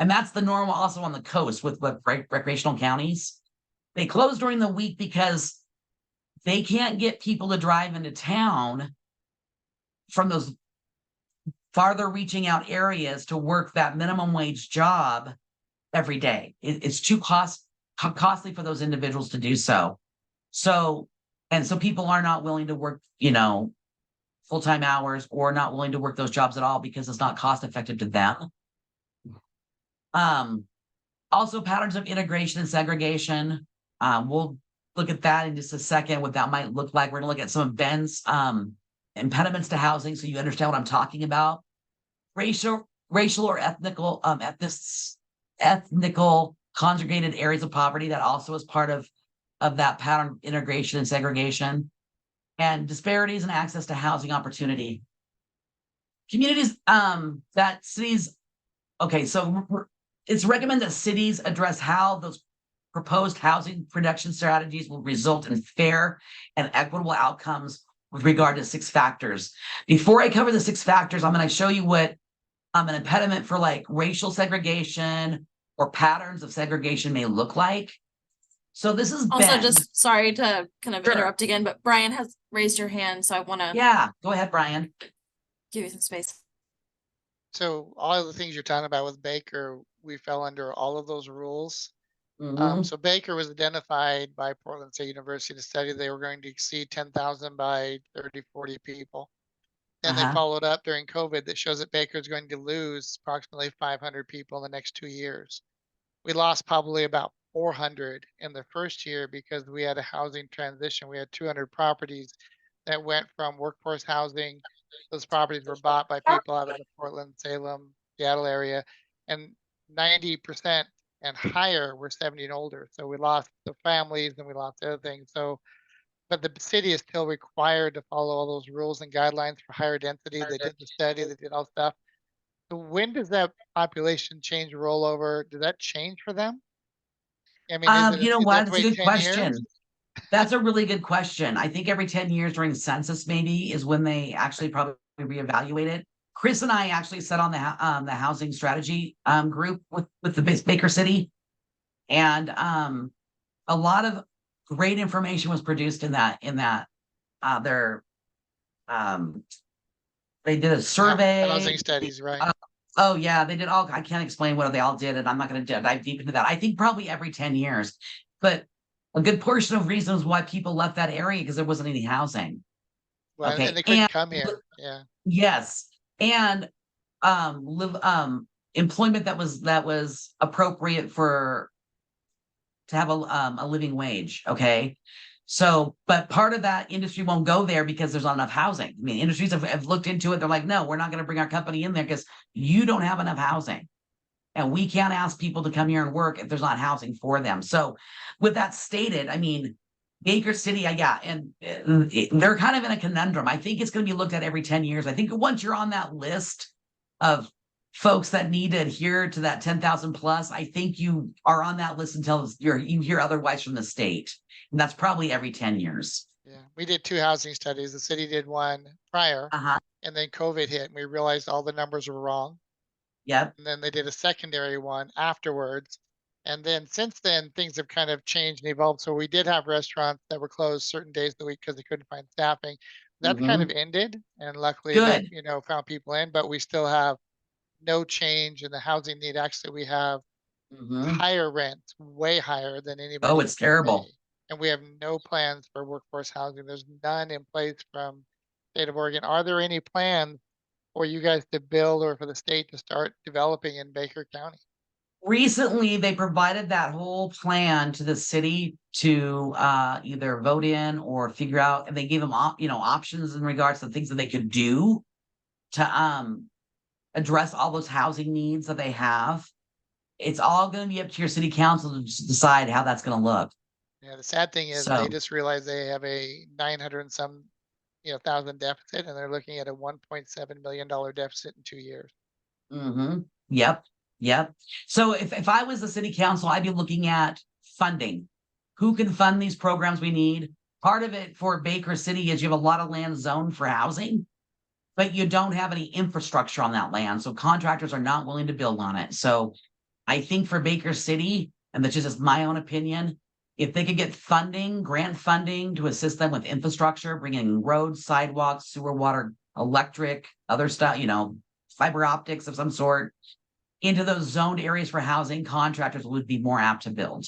And that's the normal also on the coast with recreational counties. They close during the week because they can't get people to drive into town from those farther reaching out areas to work that minimum wage job every day. It's too costly for those individuals to do so. So people are not willing to work, full-time hours or not willing to work those jobs at all because it's not cost effective to them. Also patterns of integration and segregation. We'll look at that in just a second, what that might look like. We're gonna look at some events, impediments to housing, so you understand what I'm talking about. Racial or ethnical conjugated areas of poverty that also is part of that pattern of integration and segregation, and disparities in access to housing opportunity. Communities that cities, okay, so it's recommended that cities address how those proposed housing production strategies will result in fair and equitable outcomes with regard to 6 factors. Before I cover the 6 factors, I'm going to show you what an impediment for like racial segregation or patterns of segregation may look like. So this is Also, Ben. just sorry to kind of Sure. interrupt again, but Brian has raised your hand, so I want to Yeah, go ahead, Brian. give you some space. So all of the things you're talking about with Baker, we fell under all of those rules. Mhm. So Baker was identified by Portland State University to study they were going to exceed 10,000 by 30, 40 people. Then they followed up during COVID that shows that Baker is going to lose approximately 500 people in the next 2 years. We lost probably about 400 in the first year because we had a housing transition. We had 200 properties that went from workforce housing. Those properties were bought by people out of the Portland, Salem, Seattle area, and 90% and higher were 70 and older. So we lost the families and we lost the other things. So, but the city is still required to follow all those rules and guidelines for higher density. They did the study, they did all stuff. So when does that population change rollover? Does that change for them? I mean, You know is what? that It's a wait good 10 years? question. That's a really good question. I think every 10 years during the census maybe is when they actually probably reevaluate it. Chris and I actually sat on the housing strategy group with the Baker City, and a lot of great information was produced in that their they did a survey. Housing studies, right? Oh yeah, they did all. I can't explain what they all did, and I'm not going to dive deep into that. I think probably every 10 years, but a good portion of reasons why people left that area because there wasn't any housing. Well, Okay, and they couldn't come here. Yeah. yes, and employment that was appropriate to have a living wage. Okay, so but part of that industry won't go there because there's not enough housing. I mean, industries have looked into it. They're like, no, we're not going to bring our company in there because you don't have enough housing. And we can't ask people to come here and work if there's not housing for them. So with that stated, I mean, Baker City, yeah, and they're kind of in a conundrum. I think it's going to be looked at every 10 years. I think once you're on that list of folks that need to adhere to that 10,000 plus, I think you are on that list until you hear otherwise from the state. And that's probably every 10 years. Yeah. We did 2 housing studies. The city did one prior, and then COVID hit, and we realized all the numbers were wrong. Yep. And then they did a secondary one afterwards. And then since then, things have kind of changed and evolved. So we did have restaurants that were closed certain days of the week because they couldn't find staffing. That's kind of ended. And luckily Good. that, found people in, but we still have no change in the housing need. Actually, we have higher rents, way higher than anybody. Oh, it's terrible. Pay. And we have no plans for workforce housing. There's none in place from state of Oregon. Are there any plans for you guys to build or for the state to start developing in Baker County? Recently, they provided that whole plan to the city to either vote in or figure out, and they gave them options in regards to things that they could do to address all those housing needs that they have. It's all going to be up to your city council to decide how that's going to look. Yeah, the sad thing is they just realized they have a 900 and some thousand deficit, and they're looking at a $1.7 million deficit in 2 years. Yep. Yep. So if I was the city council, I'd be looking at funding. Who can fund these programs we need? Part of it for Baker City is you have a lot of land zoned for housing, but you don't have any infrastructure on that land. So contractors are not willing to build on it. So I think for Baker City, and that's just my own opinion, if they could get funding, grant funding to assist them with infrastructure, bringing roads, sidewalks, sewer, water, electric, other stuff, fiber optics of some sort, into those zoned areas for housing, contractors would be more apt to build.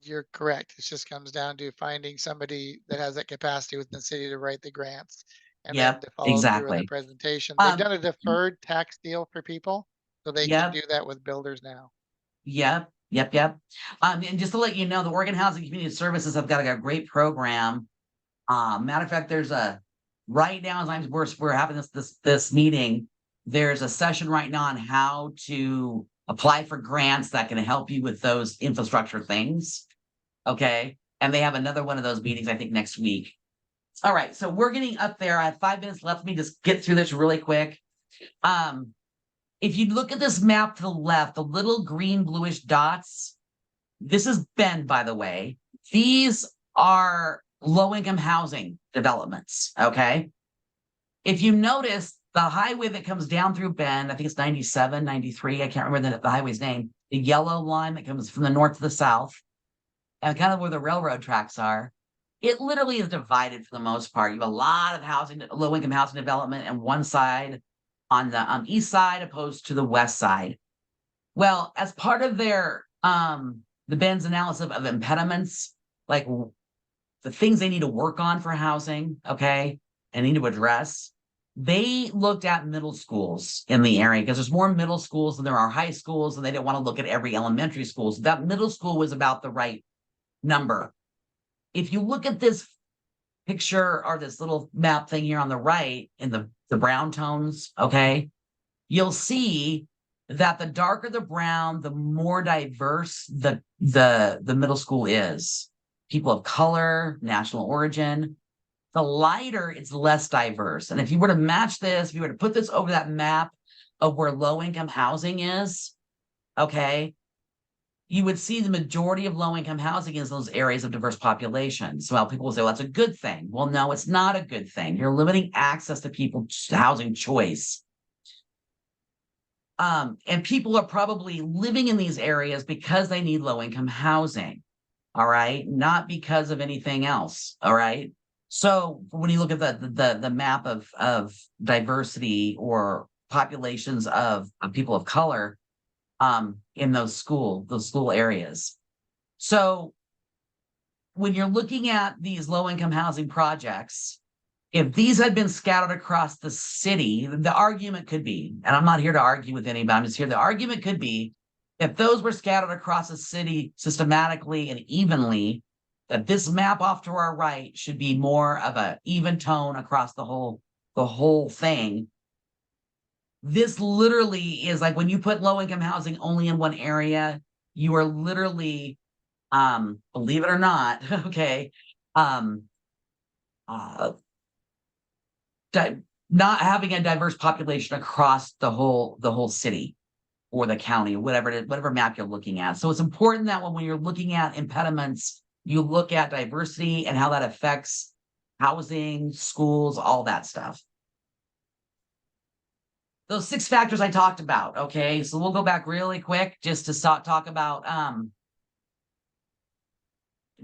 You're correct. It just comes down to finding somebody that has that capacity within the city to write the grants and then Yep, to follow through on the exactly. presentation. They've Um, done a deferred tax deal for people, so they can Yep, do that with builders now. yep. And just to let you know, the Oregon Housing Community Services have got a great program. Matter of fact, there's right now as we're having this meeting, there's a session right now on how to apply for grants that can help you with those infrastructure things. Okay. And they have another one of those meetings, I think, next week. All right. So we're getting up there. I have 5 minutes left. Let me just get through this really quick. If you look at this map to the left, the little green bluish dots, this is Bend, by the way. These are low-income housing developments. Okay. If you notice the highway that comes down through Bend, I think it's 97, 93. I can't remember the highway's name. The yellow line that comes from the north to the south, and kind of where the railroad tracks are, it literally is divided for the most part. You have a lot of housing, low-income housing development on one side, on the east side, opposed to the west side. Well, as part of their the Bend's analysis of impediments, like the things they need to work on for housing, okay, and need to address, they looked at middle schools in the area because there's more middle schools than there are high schools, and they didn't want to look at every elementary school. So that middle school was about the right number. If you look at this picture or this little map thing here on the right in the brown tones, okay, you'll see that the darker the brown, the more diverse the middle school is. People of color, national origin. The lighter, it's less diverse. And if you were to match this, if you were to put this over that map of where low-income housing is, okay, you would see the majority of low-income housing is those areas of diverse populations. So people will say, well, that's a good thing. Well, no, it's not a good thing. You're limiting access to people to housing choice. And people are probably living in these areas because they need low-income housing, all right? Not because of anything else, all right? So when you look at the map of diversity or populations of people of color, in those school areas. So when you're looking at these low-income housing projects, if these had been scattered across the city, the argument could be, and I'm not here to argue with anybody, I'm just here, the argument could be, if those were scattered across the city systematically and evenly, that this map off to our right should be more of an even tone across the whole thing. This literally is like when you put low-income housing only in one area, you are literally, believe it or not, okay, not having a diverse population across the whole city or the county, whatever map you're looking at. So it's important that when you're looking at impediments, you look at diversity and how that affects housing, schools, all that stuff. Those 6 factors I talked about, okay? So we'll go back really quick just to talk about,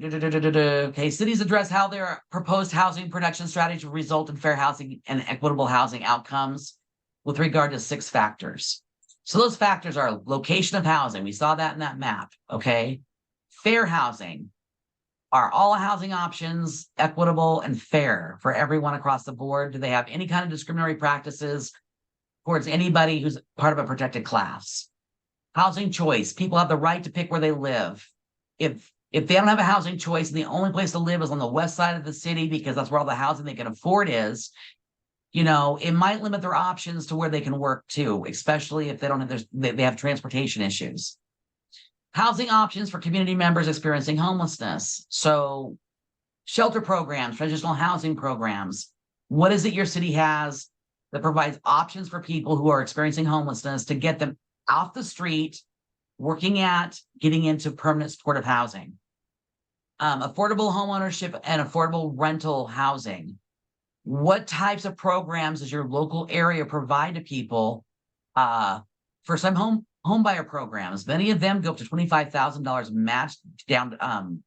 okay, cities address how their proposed housing production strategy will result in fair housing and equitable housing outcomes with regard to 6 factors. So those factors are location of housing. We saw that in that map, okay? Fair housing. Are all housing options equitable and fair for everyone across the board? Do they have any kind of discriminatory practices towards anybody who's part of a protected class? Housing choice. People have the right to pick where they live. If they don't have a housing choice and the only place to live is on the west side of the city because that's where all the housing they can afford is, it might limit their options to where they can work too, especially if they don't have they have transportation issues. Housing options for community members experiencing homelessness. So shelter programs, transitional housing programs. What is it your city has that provides options for people who are experiencing homelessness to get them off the street, working at getting into permanent supportive housing. Affordable homeownership and affordable rental housing. What types of programs does your local area provide to people? For some home buyer programs, many of them go up to $25,000 matched down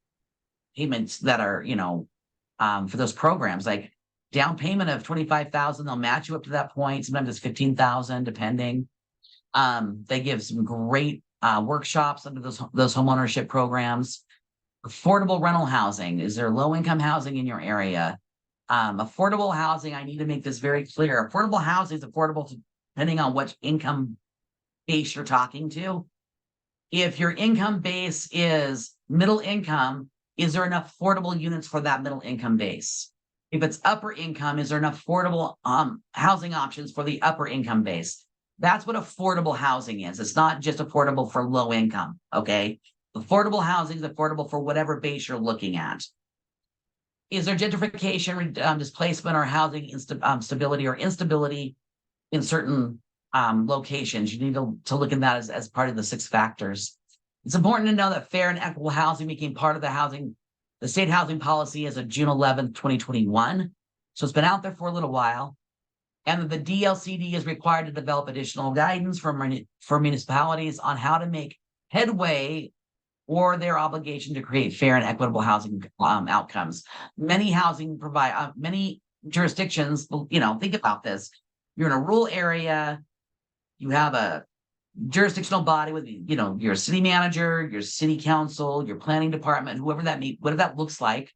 payments that are, for those programs, like down payment of $25,000, they'll match you up to that point. Sometimes it's $15,000, depending. They give some great workshops under those homeownership programs. Affordable rental housing. Is there low income housing in your area? Affordable housing, I need to make this very clear. Affordable housing is affordable depending on what income base you're talking to. If your income base is middle income, is there enough affordable units for that middle income base? If it's upper income, is there enough affordable housing options for the upper income base? That's what affordable housing is. It's not just affordable for low income, okay? Affordable housing is affordable for whatever base you're looking at. Is there gentrification, displacement, or housing stability or instability in certain locations? You need to look at that as part of the 6 factors. It's important to know that fair and equitable housing became part of the state housing policy as of June 11th, 2021. So it's been out there for a little while. And the DLCD is required to develop additional guidance for municipalities on how to make headway or their obligation to create fair and equitable housing outcomes. Many jurisdictions, think about this. You're in a rural area, you have a jurisdictional body with, your city manager, your city council, your planning department, whatever that looks like,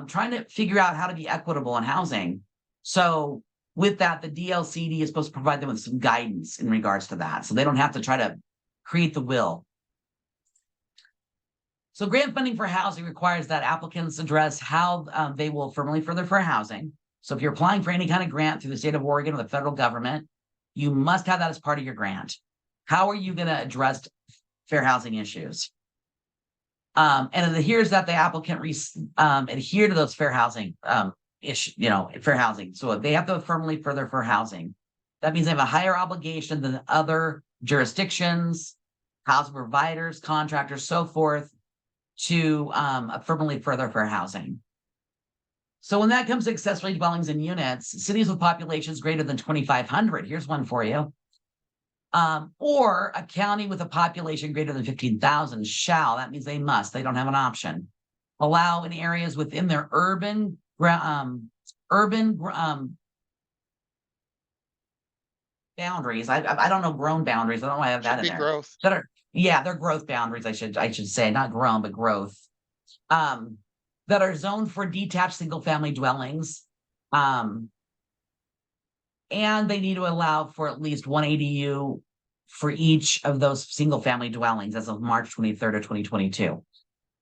trying to figure out how to be equitable in housing. So with that, the DLCD is supposed to provide them with some guidance in regards to that. So they don't have to try to create the will. So grant funding for housing requires that applicants address how they will firmly further fair housing. So if you're applying for any kind of grant through the state of Oregon or the federal government, you must have that as part of your grant. How are you going to address fair housing issues? And it adheres that the applicant adhere to those fair housing fair housing. So they have to firmly further fair housing. That means they have a higher obligation than other jurisdictions, housing providers, contractors, so forth, to firmly further fair housing. So when that comes to accessory dwellings and units, cities with populations greater than 2,500, here's one for you. Or a county with a population greater than 15,000 shall, that means they must, they don't have an option, allow in areas within their urban boundaries. I don't know grown boundaries. I don't know why I have that in there. Growth. They're growth boundaries, I should say, not grown, but growth. That are zoned for detached single-family dwellings. And they need to allow for at least 1 ADU for each of those single-family dwellings as of March 23rd of 2022.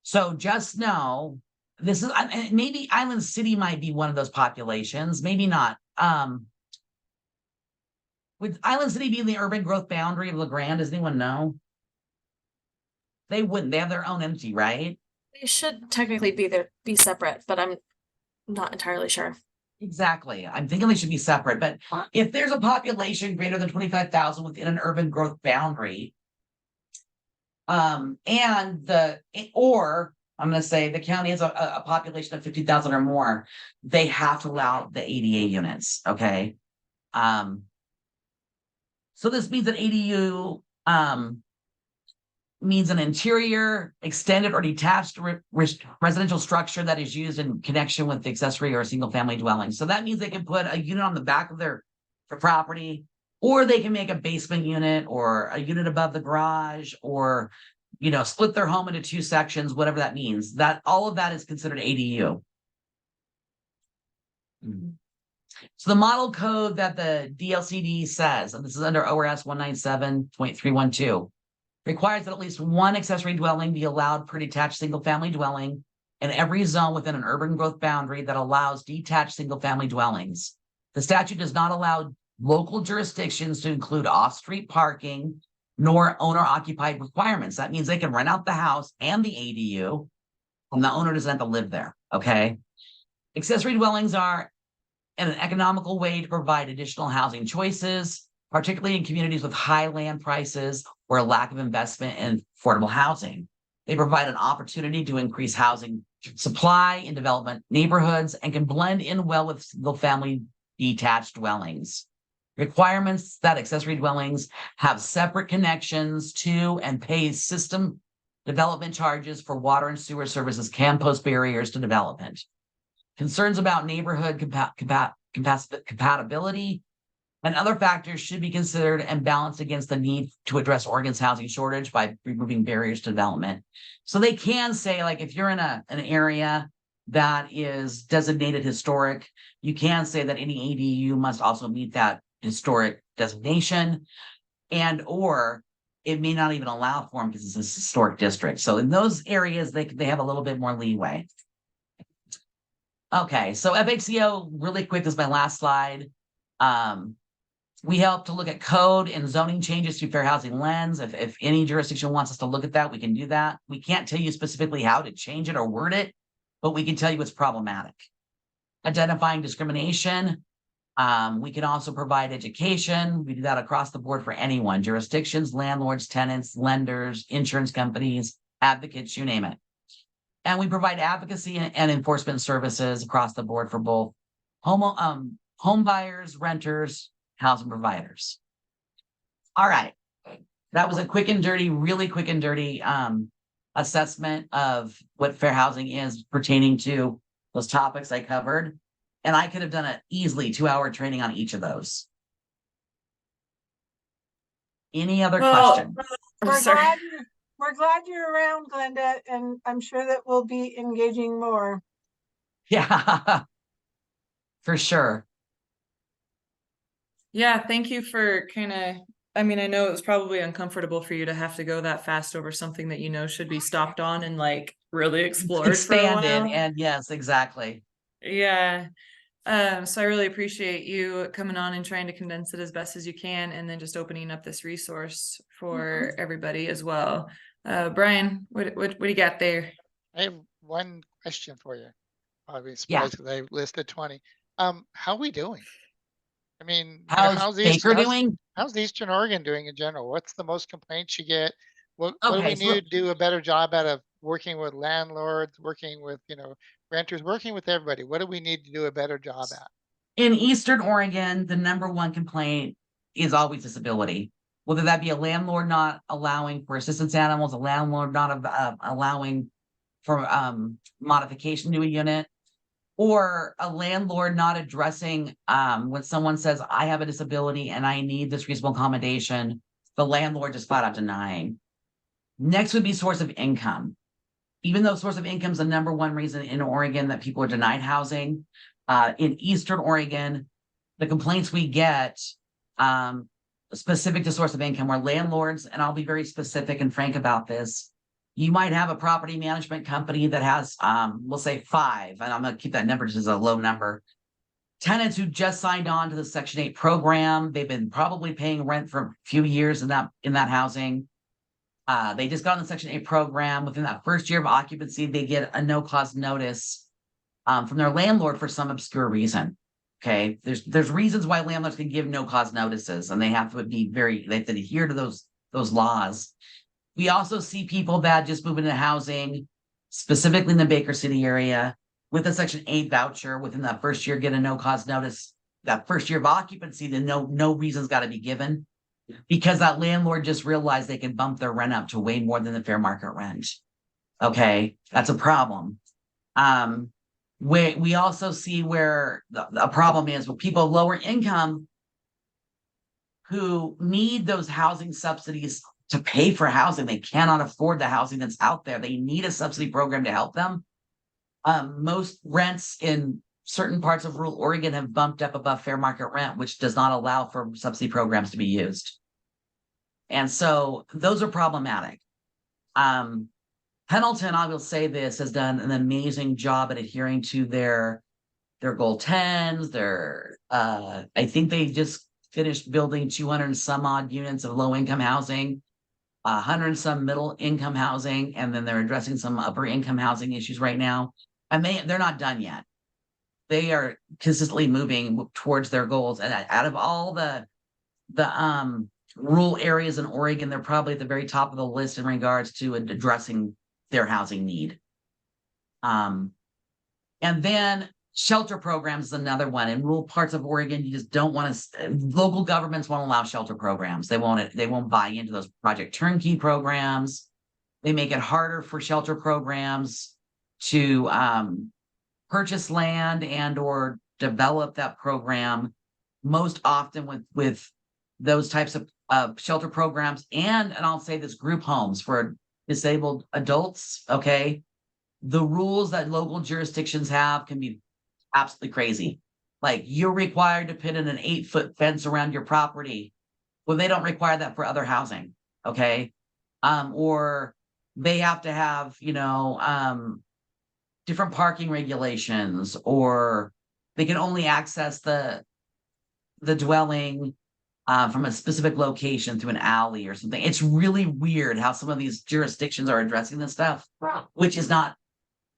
So just know, this is, maybe Island City might be one of those populations, maybe not. Would Island City be in the urban growth boundary of LeGrand? Does anyone know? They wouldn't. They have their own entity, right? They should technically be separate, but I'm not entirely sure. Exactly. I'm thinking they should be separate. But if there's a population greater than 25,000 within an urban growth boundary, or I'm going to say the county has a population of 50,000 or more, they have to allow the ADA units. Okay. So this means that ADU means an interior, extended, or detached residential structure that is used in connection with the accessory or single family dwelling. So that means they can put a unit on the back of their property, or they can make a basement unit or a unit above the garage, or split their home into 2 sections, whatever that means. That all of that is considered ADU. So the model code that the DLCD says, and this is under ORS 197.312, requires that at least 1 accessory dwelling be allowed per detached single-family dwelling in every zone within an urban growth boundary that allows detached single-family dwellings. The statute does not allow local jurisdictions to include off-street parking nor owner-occupied requirements. That means they can rent out the house and the ADU, and the owner doesn't have to live there, okay? Accessory dwellings are an economical way to provide additional housing choices. particularly in communities with high land prices or a lack of investment in affordable housing. They provide an opportunity to increase housing supply in development neighborhoods and can blend in well with single-family detached dwellings. Requirements that accessory dwellings have separate connections to and pay system development charges for water and sewer services can pose barriers to development. Concerns about neighborhood compatibility and other factors should be considered and balanced against the need to address Oregon's housing shortage by removing barriers to development. So they can say, like, if you're in an area that is designated historic, you can say that any ADU must also meet that historic designation, and or it may not even allow for them because it's a historic district. So in those areas, they have a little bit more leeway. Okay, so FHCO, really quick, this is my last slide. We help to look at code and zoning changes through fair housing lens. If any jurisdiction wants us to look at that, we can do that. We can't tell you specifically how to change it or word it, but we can tell you it's problematic. Identifying discrimination. We can also provide education. We do that across the board for anyone, jurisdictions, landlords, tenants, lenders, insurance companies, advocates, you name it. And we provide advocacy and enforcement services across the board for both home buyers, renters, housing providers. All right. That was a quick and dirty, really quick and dirty assessment of what fair housing is pertaining to those topics I covered. And I could have done an easily 2-hour training on each of those. Any other question? We're glad you're around, Glenda, and I'm sure that we'll be engaging more. Yeah, for sure. Yeah, thank you for I know it was probably uncomfortable for you to have to go that fast over something that you know should be stopped on and like really explored for a Expanded, while. and yes, exactly. Yeah. So I really appreciate you coming on and trying to condense it as best as you can, and then just opening up this resource for everybody as well. Brian, what do you got there? I have one question for you. I'll be Yeah. surprised because I listed 20. How are we doing? I mean, How's Baker doing? how's Eastern Oregon doing in general? What's the most complaints you get? What do Okay, we so need to do a better job out of working with landlords, working with, renters, working with everybody? What do we need to do a better job at? in Eastern Oregon, the #1 complaint is always disability. Whether that be a landlord not allowing for assistance animals, a landlord not allowing for modification to a unit, or a landlord not addressing when someone says, I have a disability and I need this reasonable accommodation, the landlord just flat out denying. Next would be source of income. Even though source of income is the #1 reason in Oregon that people are denied housing, in Eastern Oregon, the complaints we get specific to source of income are landlords, and I'll be very specific and frank about this. You might have a property management company that has, we'll say 5, and I'm going to keep that number just as a low number. Tenants who just signed on to the Section 8 program. They've been probably paying rent for a few years in that housing. They just got on the Section 8 program. Within that first year of occupancy, they get a no-cause notice from their landlord for some obscure reason. Okay, there's reasons why landlords can give no-cause notices, and they have to adhere to those laws. We also see people that just move into housing, specifically in the Baker City area, with a Section 8 voucher within that first year, get a no-cause notice. That first year of occupancy, then no reason's got to be given, because that landlord just realized they can bump their rent up to way more than the fair market rent. Okay, that's a problem. We also see where a problem is with people lower income who need those housing subsidies to pay for housing. They cannot afford the housing that's out there. They need a subsidy program to help them. Most rents in certain parts of rural Oregon have bumped up above fair market rent, which does not allow for subsidy programs to be used. And so those are problematic. Pendleton, I will say this, has done an amazing job at adhering to their goal 10s. I think they just finished building 200 and some odd units of low income housing, 100 and some middle income housing, and then they're addressing some upper income housing issues right now. And they're not done yet. They are consistently moving towards their goals. And out of all the rural areas in Oregon, they're probably at the very top of the list in regards to addressing their housing need. And then shelter programs is another one. In rural parts of Oregon, you just don't want to, local governments won't allow shelter programs. They won't buy into those project turnkey programs. They make it harder for shelter programs to purchase land and or develop that program. Most often with those types of shelter programs, and I'll say this, group homes for disabled adults, okay? The rules that local jurisdictions have can be absolutely crazy. Like, you're required to put in an 8-foot fence around your property. Well, they don't require that for other housing, okay? Or they have to have, different parking regulations, or they can only access the dwelling from a specific location through an alley or something. It's really weird how some of these jurisdictions are addressing this stuff, which is not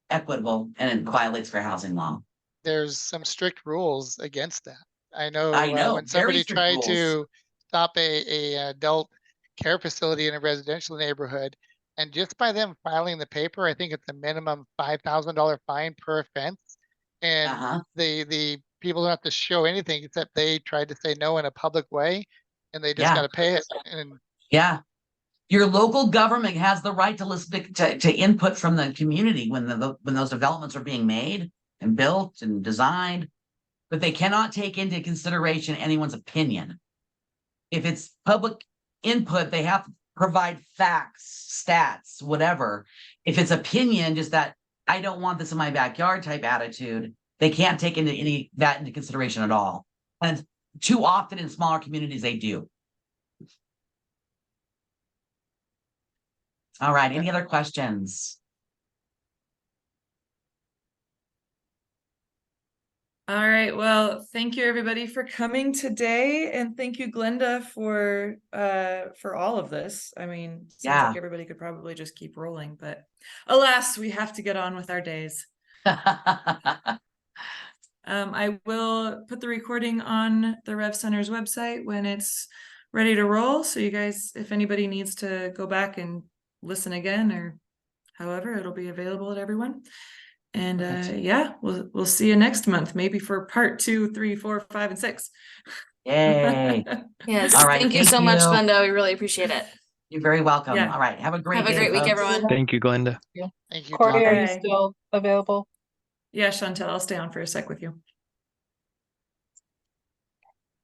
equitable and it violates fair housing law. There's some strict rules against that. I know, very when somebody strict tried rules. to stop a adult care facility in a residential neighborhood, and just by them filing the paper, I think it's a minimum $5,000 fine per offense. And the people don't have to show anything except they tried to say no in a public way, and they just got to pay it. And Yeah. Your local government has the right to listen to input from the community when those developments are being made and built and designed, but they cannot take into consideration anyone's opinion. If it's public input, they have to provide facts, stats, whatever. If it's opinion, just that I don't want this in my backyard type attitude, they can't take into consideration at all. And too often in smaller communities, they do. All right, any other questions? All right, well, thank you everybody for coming today, and thank you, Glenda, for all of this. I mean, it seems like everybody could probably just keep rolling, but alas, we have to get on with our days. I will put the recording on the Rev Center's website when it's ready to roll. So you guys, if anybody needs to go back and listen again or however, it'll be available to everyone. And yeah, we'll see you next month, maybe for part 2, 3, 4, 5, and 6. Yay. Yes. All right, Thank you so much, you. Glenda. We really appreciate it. You're very welcome. Yeah. All right. Have a great Have a great week, folks. everyone. Thank you, Glenda. thank you, Corey, Tom. are you Okay. still available? Yeah, Chantel, I'll stay on for a sec with you.